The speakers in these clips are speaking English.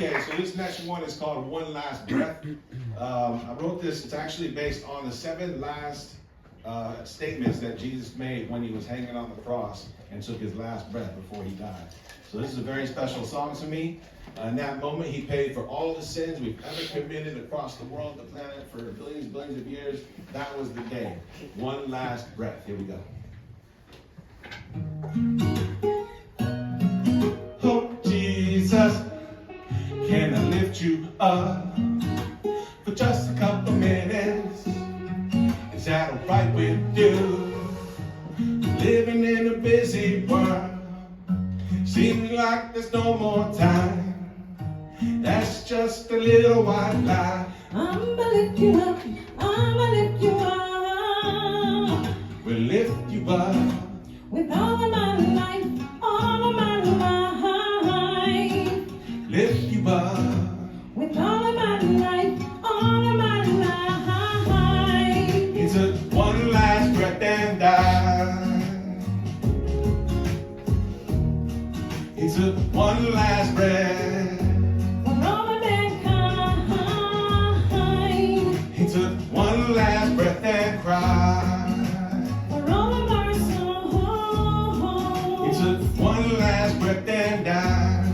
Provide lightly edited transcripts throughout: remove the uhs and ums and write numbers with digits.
Okay, so this next one is called One Last Breath. I wrote this, it's actually based on the 7 last statements that Jesus made when he was hanging on the cross and took his last breath before he died. So this is a very special song to me. In that moment, he paid for all the sins we've ever committed across the world, the planet, for billions of years. That was the day. One last breath. Here we go. Oh, Jesus, can I lift you up for just a couple minutes? Is that alright with you? Living in a busy world, seems like there's no more time. That's just a little white lie. I'ma lift you up, I'ma lift you up. We'll lift you up With all of my life, all of my life. lift you up. With all of my life, all of my life. He took one last breath and died. He took one last breath. For all of mankind. He took one last breath and cried. For all of our He souls. took one last breath and died.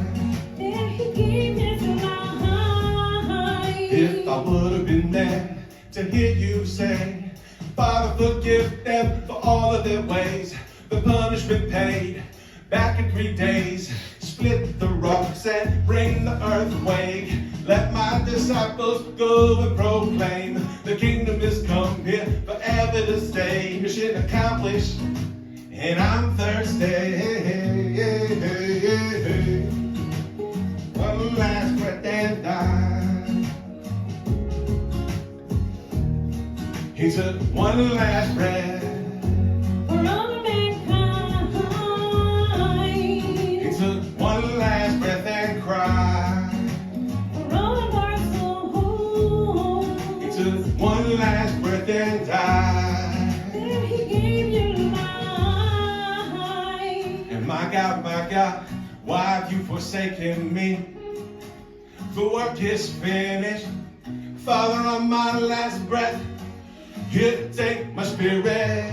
Then he gave his life. If I would have been there to hear you say, Father, forgive them for all of their ways. The punishment paid back in 3 days. Split the rocks and bring the earthquake. Let my disciples go and proclaim the kingdom is come here forever to stay. Mission accomplished, and I'm thirsty. One last breath and die. He took one last breath. For all of mankind. He took one last breath and cried. For all of our souls. He took one last breath and died. Then he gave you life. And my God, why have you forsaken me? The work is finished. Father, on my last breath, here, take my spirit.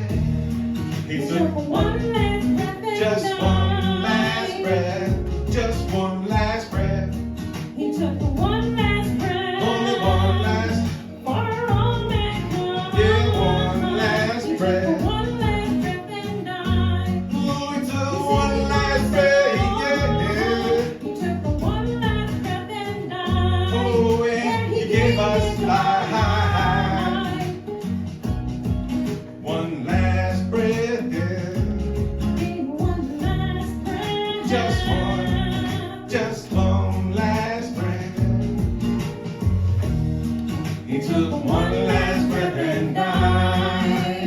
He took one last breath and just died. one last breath, just one last breath, He took one last breath. only one last, For all mankind. yeah, one last He breath. took one last breath and died. Ooh, he took one last breath, yeah. He took one last breath and died. Oh, and he gave us life. One last breath, yeah. One last breath. Just one last breath. He took one last breath and died.